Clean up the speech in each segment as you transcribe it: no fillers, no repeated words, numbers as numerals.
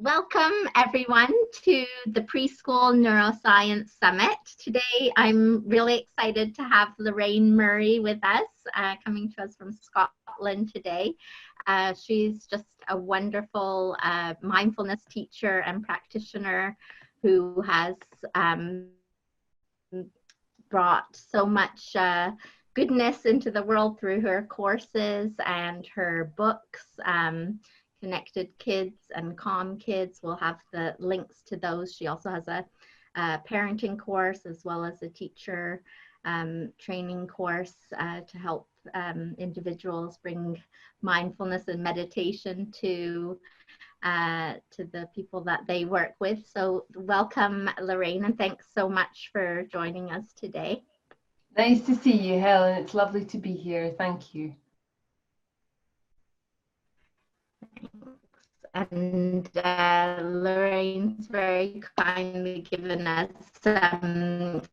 Welcome everyone to the Preschool Neuroscience Summit. Today I'm really excited to have Lorraine Murray with us, coming to us from Scotland today. She's just a wonderful mindfulness teacher and practitioner who has brought so much goodness into the world through her courses and her books. Connected Kids and Calm Kids. We'll have the links to those. She also has a parenting course as well as a teacher training course to help individuals bring mindfulness and meditation to the people that they work with. So welcome, Lorraine, and thanks so much for joining us today. Nice to see you, Helen. It's lovely to be here. Thank you. And Lorraine's very kindly given us some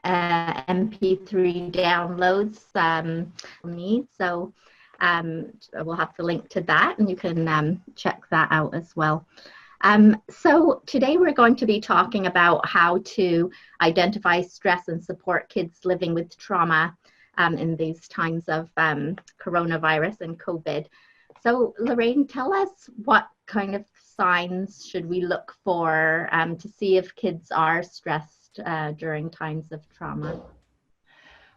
MP3 downloads so we'll have the link to that, and you can check that out as well. So today we're going to be talking about how to identify stress and support kids living with trauma in these times of coronavirus and COVID. So Lorraine, tell us what kind of signs should we look for to see if kids are stressed during times of trauma?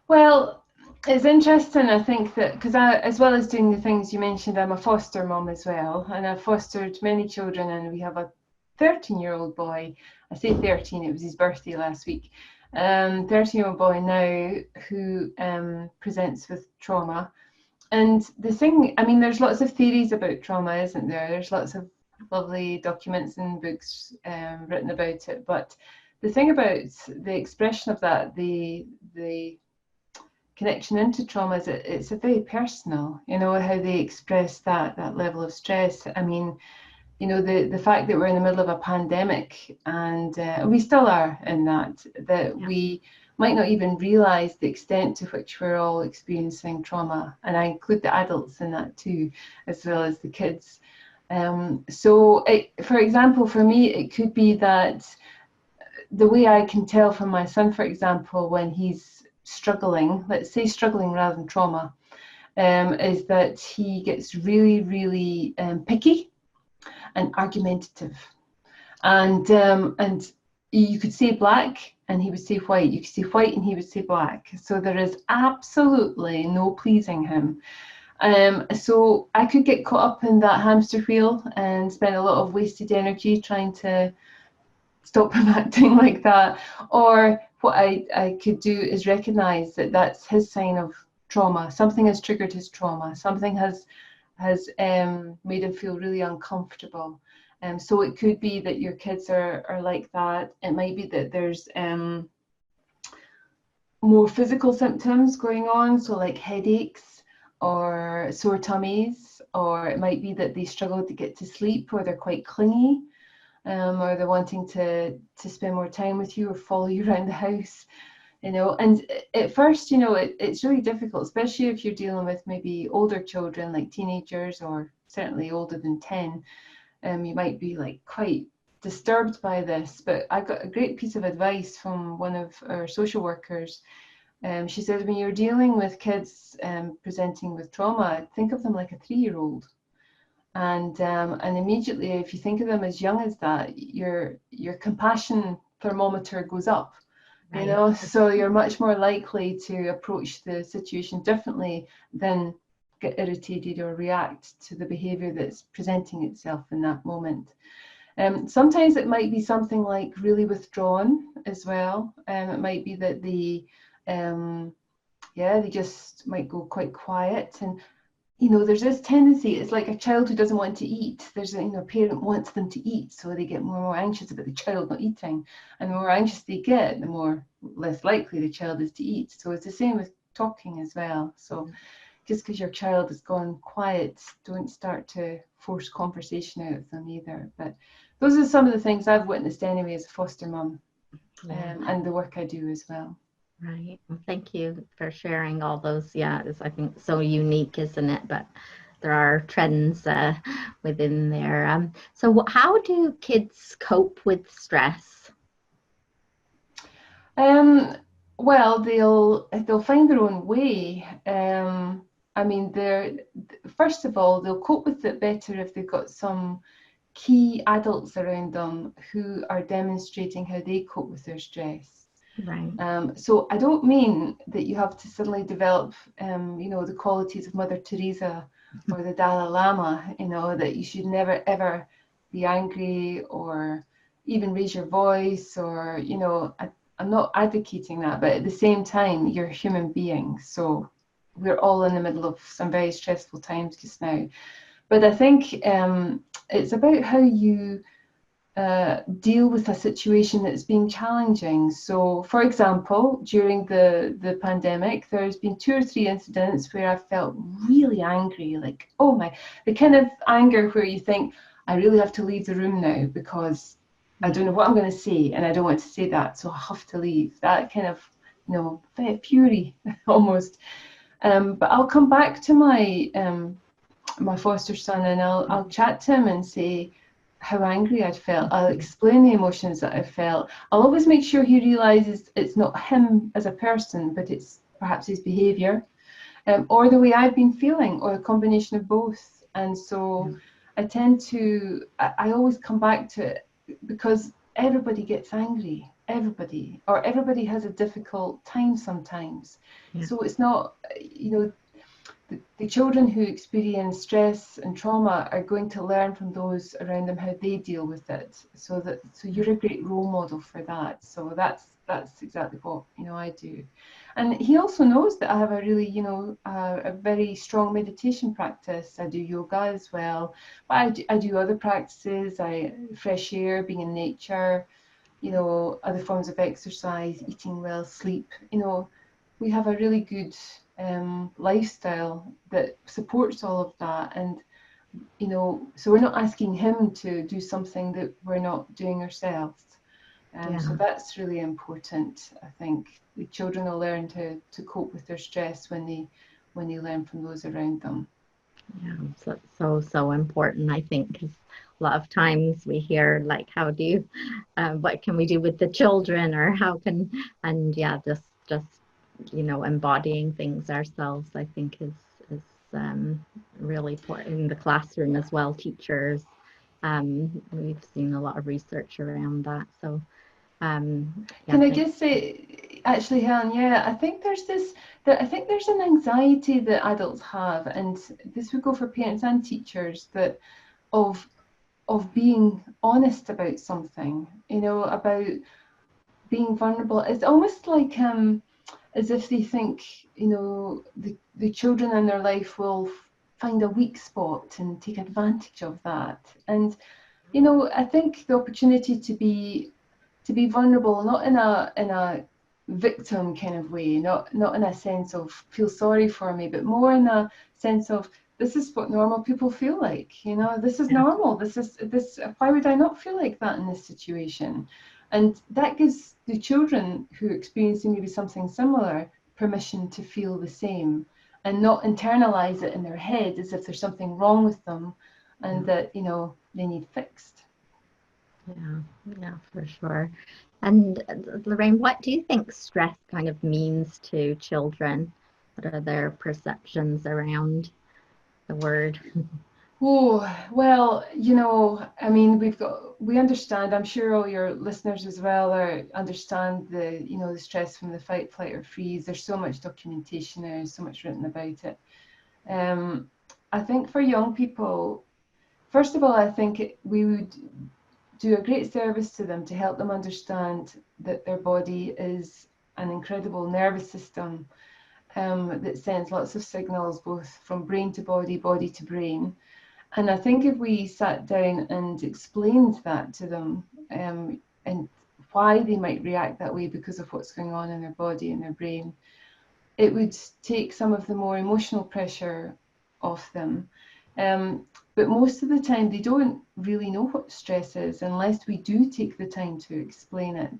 Well, it's interesting, I think, that because as well as doing the things you mentioned, I'm a foster mom as well, and I've fostered many children, and we have a 13-year-old boy. I say 13, it was his birthday last week. 13-year-old boy now who presents with trauma. And the thing, I mean, there's lots of theories about trauma, isn't there? There's lots of lovely documents and books written about it. But the thing about the expression of that, the connection into trauma, is it's a very personal, how they express that level of stress. I mean, the fact that we're in the middle of a pandemic, and we still are in that we might not even realize the extent to which we're all experiencing trauma. And I include the adults in that too, as well as the kids. So for example, for me, it could be that the way I can tell from my son, for example, when he's struggling, let's say struggling rather than trauma, is that he gets really, really picky and argumentative. And you could say black and he would say white. You could say white and he would say black. So there is absolutely no pleasing him. So I could get caught up in that hamster wheel and spend a lot of wasted energy trying to stop him acting like that. Or what I could do is recognize that that's his sign of trauma. Something has triggered his trauma. Something has made him feel really uncomfortable. So it could be that your kids are like that. It might be that there's more physical symptoms going on, so like headaches or sore tummies, or it might be that they struggle to get to sleep, or they're quite clingy, or they're wanting to spend more time with you or follow you around the house. And at first, it's really difficult, especially if you're dealing with maybe older children, like teenagers, or certainly older than 10. You might be like quite disturbed by this, but I got a great piece of advice from one of our social workers. She said, when you're dealing with kids presenting with trauma, think of them like a 3-year-old. And immediately, if you think of them as young as that, your compassion thermometer goes up. Right. So you're much more likely to approach the situation differently than get irritated or react to the behavior that's presenting itself in that moment. Sometimes it might be something like really withdrawn as well. It might be that they just might go quite quiet. And there's this tendency, it's like a child who doesn't want to eat. There's a parent wants them to eat, so they get more and more anxious about the child not eating. And the more anxious they get, the less likely the child is to eat. So it's the same with talking as well. So just because your child has gone quiet, don't start to force conversation out of them either. But those are some of the things I've witnessed anyway as a foster mum, and the work I do as well. Right. Well, thank you for sharing all those. Yeah, it's, I think, so unique, isn't it? But there are trends within there. So how do kids cope with stress? Well, they'll find their own way. I mean, first of all, they'll cope with it better if they've got some key adults around them who are demonstrating how they cope with their stress. Right. So I don't mean that you have to suddenly develop, the qualities of Mother Teresa or the Dalai Lama, that you should never ever be angry or even raise your voice or, I'm not advocating that, but at the same time, you're a human being. So we're all in the middle of some very stressful times just now. But I think it's about how you deal with a situation that's been challenging. So, for example, during the pandemic, there's been 2 or 3 incidents where I felt really angry, like, oh my, the kind of anger where you think, I really have to leave the room now because I don't know what I'm going to say and I don't want to say that, so I have to leave. That kind of, fury almost. But I'll come back to my foster son and I'll chat to him and say how angry I'd felt. I'll explain the emotions that I felt. I'll always make sure he realizes it's not him as a person, but it's perhaps his behavior, or the way I've been feeling, or a combination of both. And so I always come back to it because everybody gets angry, or everybody has a difficult time sometimes. Yeah. So it's not, the children who experience stress and trauma are going to learn from those around them how they deal with it. So you're a great role model for that. So that's exactly what I do. And he also knows that I have a really a very strong meditation practice. I do yoga as well, but I do other practices. Fresh air, being in nature, other forms of exercise, eating well, sleep. We have a really good lifestyle that supports all of that, and so we're not asking him to do something that we're not doing ourselves. So that's really important. I think the children will learn to cope with their stress when they learn from those around them. Yeah, so important, I think, because a lot of times we hear like, how do you, what can we do with the children, or how can, and yeah, just embodying things ourselves, I think is really important in the classroom as well. Teachers, we've seen a lot of research around that. So, Can I just say, actually, Helen, yeah, I think there's an anxiety that adults have, and this would go for parents and teachers, that of being honest about something, about being vulnerable. It's almost like as if they think, the children in their life will find a weak spot and take advantage of that. And I think the opportunity to be vulnerable, not in a victim kind of way, not in a sense of feel sorry for me, but more in a sense of, this is what normal people feel like. This is normal. This. Why would I not feel like that in this situation? And that gives the children who are experiencing maybe something similar permission to feel the same, and not internalize it in their head as if there's something wrong with them, and that they need fixed. Yeah, for sure. And Lorraine, what do you think stress kind of means to children? What are their perceptions around the word? Oh, well, I mean, we understand, I'm sure all your listeners as well understand the stress from the fight, flight, or freeze. There's so much documentation, there's so much written about it. I think for young people, first of all, I think we would do a great service to them to help them understand that their body is an incredible nervous system that sends lots of signals, both from brain to body, body to brain. And I think if we sat down and explained that to them, and why they might react that way because of what's going on in their body and their brain, it would take some of the more emotional pressure off them. But most of the time, they don't really know what stress is unless we do take the time to explain it.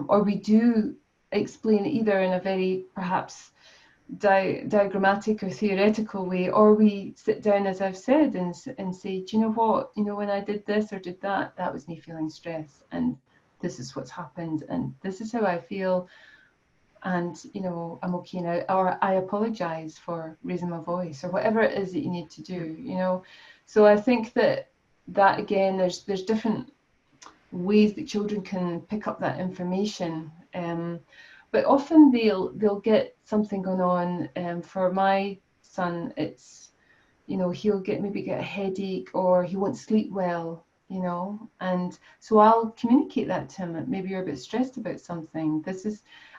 Or we do explain it either in a very perhaps diagrammatic or theoretical way, or we sit down, as I've said, and say, do you know what, when I did this or did that, that was me feeling stress, and this is what's happened, and this is how I feel, and I'm okay now, or I apologize for raising my voice, or whatever it is that you need to do. So I think that again, there's different ways that children can pick up that information, but often they'll get something going on. For my son, it's he'll maybe get a headache, or he won't sleep well, and so I'll communicate that to him. Maybe you're a bit stressed about something.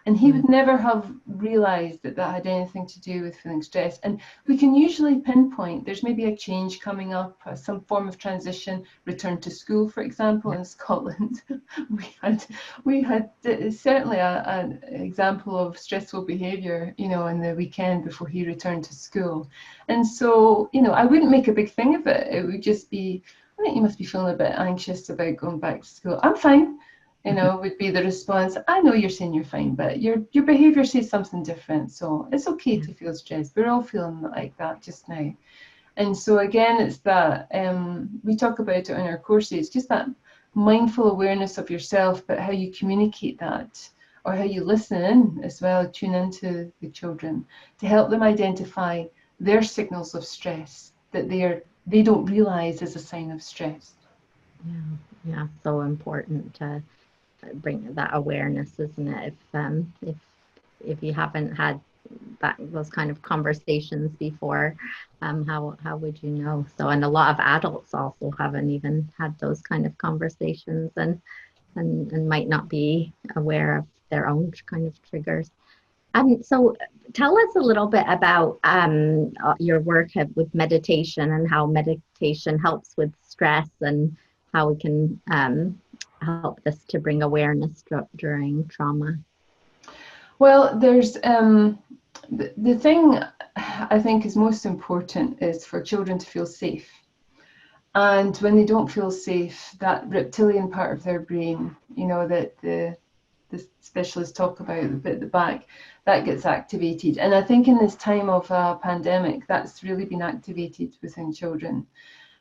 And he would never have realized that had anything to do with feeling stressed. And we can usually pinpoint there's maybe a change coming up, some form of transition, return to school, for example. In Scotland, we had certainly an example of stressful behavior, in the weekend before he returned to school. And so, I wouldn't make a big thing of it. It would just be, I think you must be feeling a bit anxious about going back to school. I'm fine. Would be the response. I know you're saying you're fine, but your behavior says something different. So it's okay to feel stressed. We're all feeling like that just now. And so again, it's that we talk about it in our courses, just that mindful awareness of yourself, but how you communicate that, or how you listen in as well, tune into the children to help them identify their signals of stress that they don't realize is a sign of stress. Yeah, so important to bring that awareness, isn't it? If you haven't had those kind of conversations before, how would you know? So, and a lot of adults also haven't even had those kind of conversations, and might not be aware of their own kind of triggers. So tell us a little bit about your work with meditation, and how meditation helps with stress, and how we can help this to bring awareness during trauma. Well, there's the thing I think is most important is for children to feel safe. And when they don't feel safe, that reptilian part of their brain, that the specialists talk about, the bit at the back, that gets activated. And I think in this time of a pandemic, that's really been activated within children.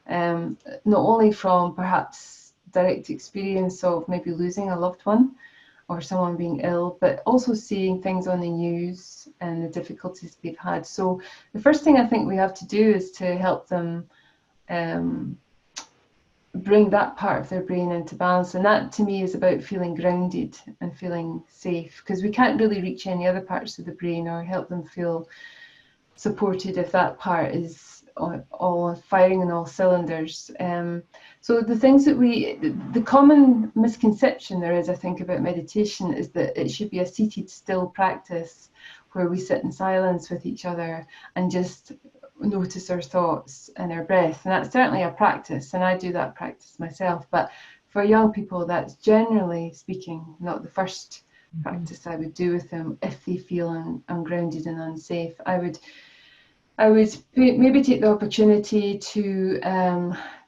Not only from perhaps direct experience of maybe losing a loved one or someone being ill, but also seeing things on the news and the difficulties they've had. So the first thing I think we have to do is to help them bring that part of their brain into balance. And that to me is about feeling grounded and feeling safe, because we can't really reach any other parts of the brain or help them feel supported if that part is all firing on all cylinders. So the things that the common misconception there is, I think, about meditation is that it should be a seated still practice where we sit in silence with each other and just notice our thoughts and our breath. And that's certainly a practice, and I do that practice myself. But for young people, that's generally speaking not the first practice I would do with them if they feel ungrounded and unsafe. I would maybe take the opportunity to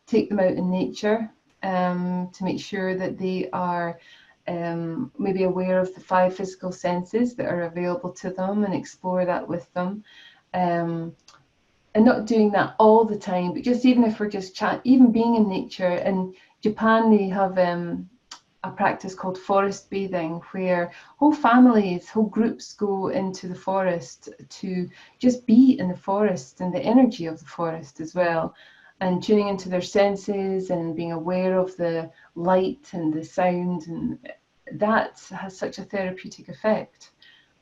take them out in nature, to make sure that they are maybe aware of the 5 physical senses that are available to them, and explore that with them. And not doing that all the time, but just even if we're just even being in nature. In Japan, they have a practice called forest bathing, where whole families, whole groups go into the forest to just be in the forest and the energy of the forest as well, and tuning into their senses and being aware of the light and the sound. And that has such a therapeutic effect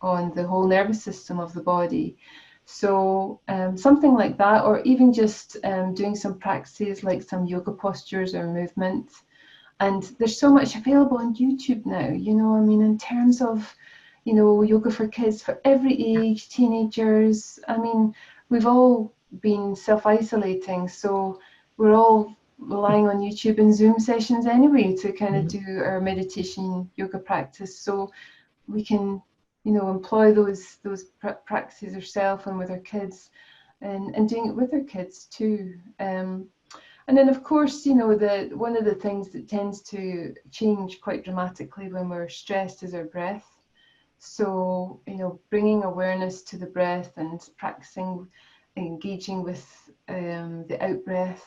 on the whole nervous system of the body. So something like that, or even just doing some practices like some yoga postures or movement. And there's so much available on YouTube now, in terms of, yoga for kids for every age, teenagers. We've all been self-isolating, so we're all relying on YouTube and Zoom sessions anyway to kind of do our meditation yoga practice. So we can employ those practices ourselves and with our kids, and doing it with our kids too. And then, of course, one of the things that tends to change quite dramatically when we're stressed is our breath. So, bringing awareness to the breath and practicing engaging with the out breath,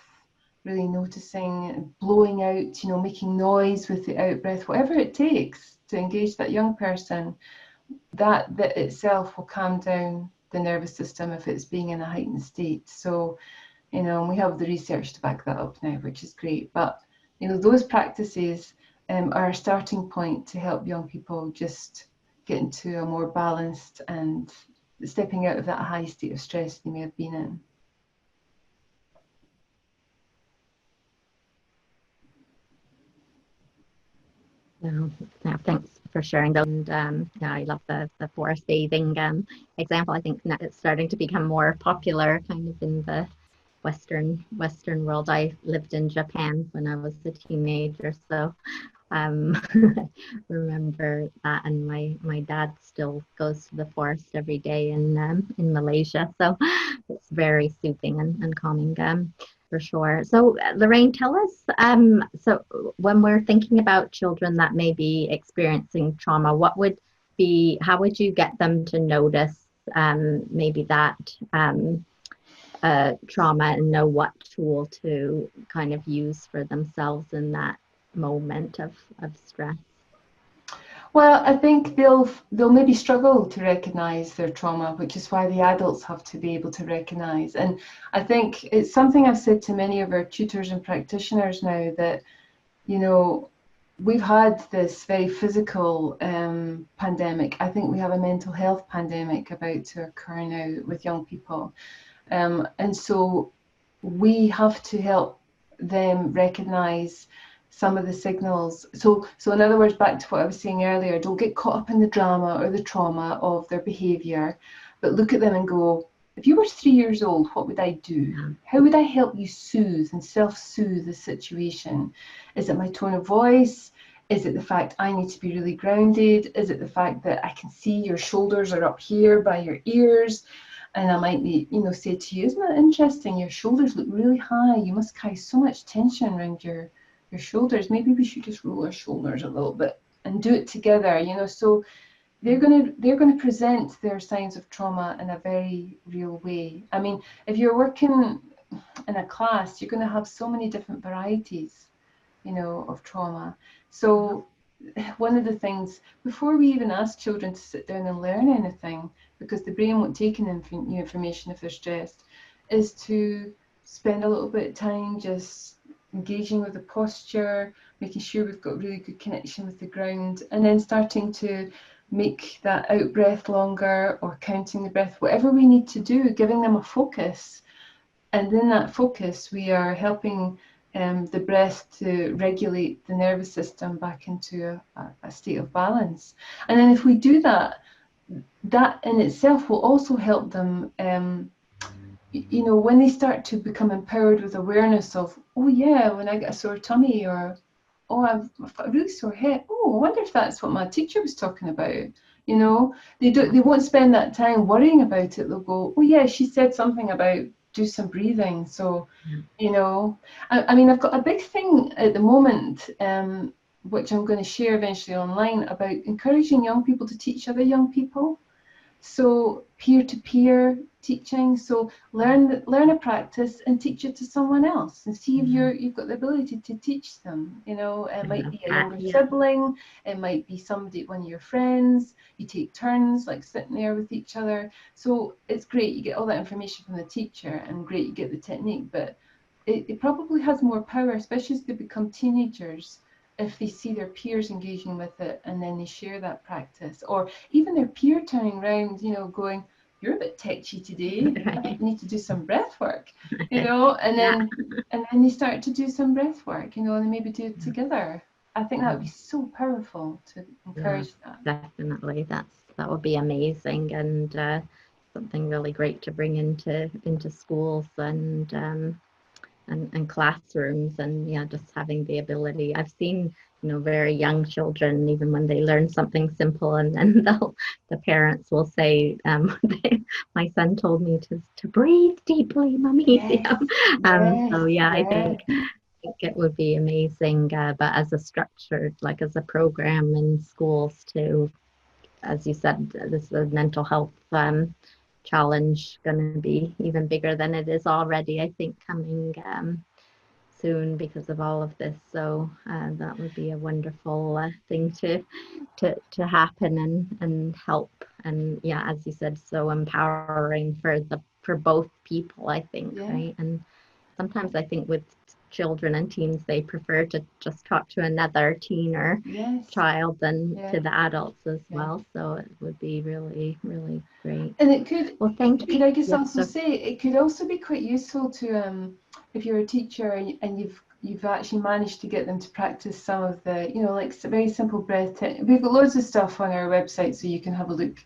really noticing, blowing out, making noise with the out breath, whatever it takes to engage that young person, that itself will calm down the nervous system if it's being in a heightened state. So, and we have the research to back that up now, which is great. But, those practices are a starting point to help young people just get into a more balanced and stepping out of that high state of stress they may have been in. Yeah, thanks for sharing those. And yeah, I love the forest bathing example. I think it's starting to become more popular kind of in the Western world. I lived in Japan when I was a teenager, so remember that. And my dad still goes to the forest every day in Malaysia, so it's very soothing and calming. For sure. So, Lorraine, tell us, so when we're thinking about children that may be experiencing trauma, how would you get them to notice maybe that trauma and know what tool to kind of use for themselves in that moment of stress? Well, I think they'll maybe struggle to recognize their trauma, which is why the adults have to be able to recognize. And I think it's something I've said to many of our tutors and practitioners now that, we've had this very physical pandemic. I think we have a mental health pandemic about to occur now with young people. And so we have to help them recognize some of the signals. So in other words, back to what I was saying earlier, don't get caught up in the drama or the trauma of their behavior, but look at them and go, if you were 3 years old, what would I do? How would I help you soothe and self-soothe the situation? Is it my tone of voice? Is it the fact I need to be really grounded? Is it the fact that I can see your shoulders are up here by your ears? And I might be, say to you, isn't that interesting? Your shoulders look really high. You must carry so much tension around your shoulders. Maybe we should just roll our shoulders a little bit and do it together. So they're going to present their signs of trauma in a very real way. I mean, if you're working in a class, you're going to have so many different varieties, of trauma. So one of the things, before we even ask children to sit down and learn anything, because the brain won't take in new information if they're stressed, is to spend a little bit of time just engaging with the posture, making sure we've got really good connection with the ground, and then starting to make that out breath longer or counting the breath, whatever we need to do, giving them a focus. And in that focus, we are helping the breath to regulate the nervous system back into a state of balance. And then if we do that, that in itself will also help them, when they start to become empowered with awareness of, oh yeah, when I get a sore tummy, or oh, I've got a really sore head. Oh, I wonder if that's what my teacher was talking about. They won't spend that time worrying about it. They'll go, oh yeah, she said something about do some breathing. So, I mean, I've got a big thing at the moment, which I'm going to share eventually online, about encouraging young people to teach other young people. So peer-to-peer teaching. So learn a practice and teach it to someone else, and see if you've got the ability to teach them. It might be a younger sibling, it might be somebody, one of your friends. You take turns, like sitting there with each other. So it's great. You get all that information from the teacher, and great, you get the technique. But it probably has more power, especially as they become teenagers, if they see their peers engaging with it, and then they share that practice, or even their peer turning around, going, you're a bit tetchy today, I think you need to do some breath work, and then they start to do some breath work, and they maybe do it together. I think that would be so powerful to encourage that. Definitely, that would be amazing, and something really great to bring into schools and classrooms, and just having the ability. I've seen very young children, even when they learn something simple, and then the parents will say, my son told me to breathe deeply, mummy. So I think it would be amazing, but as a structured, like as a program in schools, to as you said, this is a mental health challenge going to be even bigger than it is already, I think, coming soon because of all of this. So that would be a wonderful thing to happen and help. And yeah, as you said, so empowering for both people, I think, Yeah. right? And sometimes I think with children and teens, they prefer to just talk to another teen or Yes. child than Yeah. to the adults as Yeah. well. So it would be really, really great. And it could, well, thank you. could I just Yes, also say, it could also be quite useful to, if you're a teacher and you've actually managed to get them to practice some of the, you know, like very simple breath. We've got loads of stuff on our website, so you can have a look,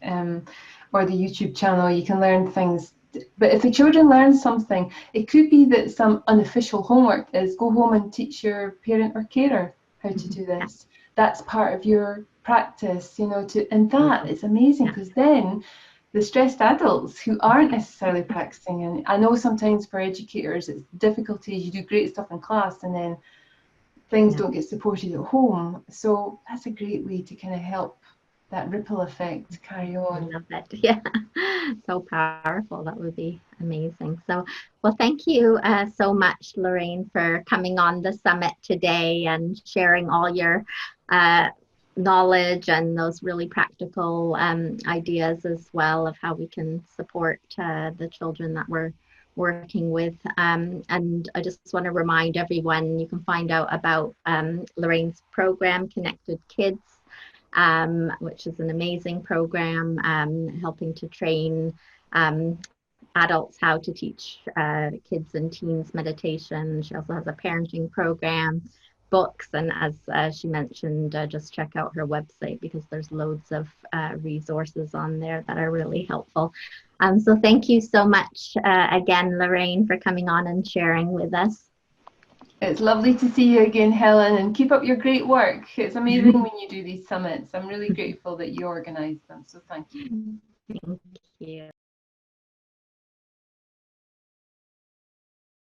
or the YouTube channel. You can learn things. But if the children learn something, it could be that some unofficial homework is go home and teach your parent or carer how to do this. That's part of your practice, you know, and that is amazing, because then the stressed adults who aren't necessarily practicing, and I know sometimes for educators it's difficulties, you do great stuff in class and then things don't get supported at home. So that's a great way to kind of help that ripple effect carry on. I love that. Yeah, so powerful. That would be amazing. So, well, thank you so much, Lorraine, for coming on the summit today and sharing all your knowledge and those really practical ideas as well of how we can support the children that we're working with. And I just want to remind everyone, you can find out about Lorraine's program, Connected Kids, which is an amazing program helping to train adults how to teach kids and teens meditation. She also has a parenting program, books, and as she mentioned, just check out her website because there's loads of resources on there that are really helpful. So thank you so much again, Lorraine, for coming on and sharing with us. It's lovely to see you again, Helen, and keep up your great work. It's amazing when you do these summits. I'm really grateful that you organise them, so thank you. Thank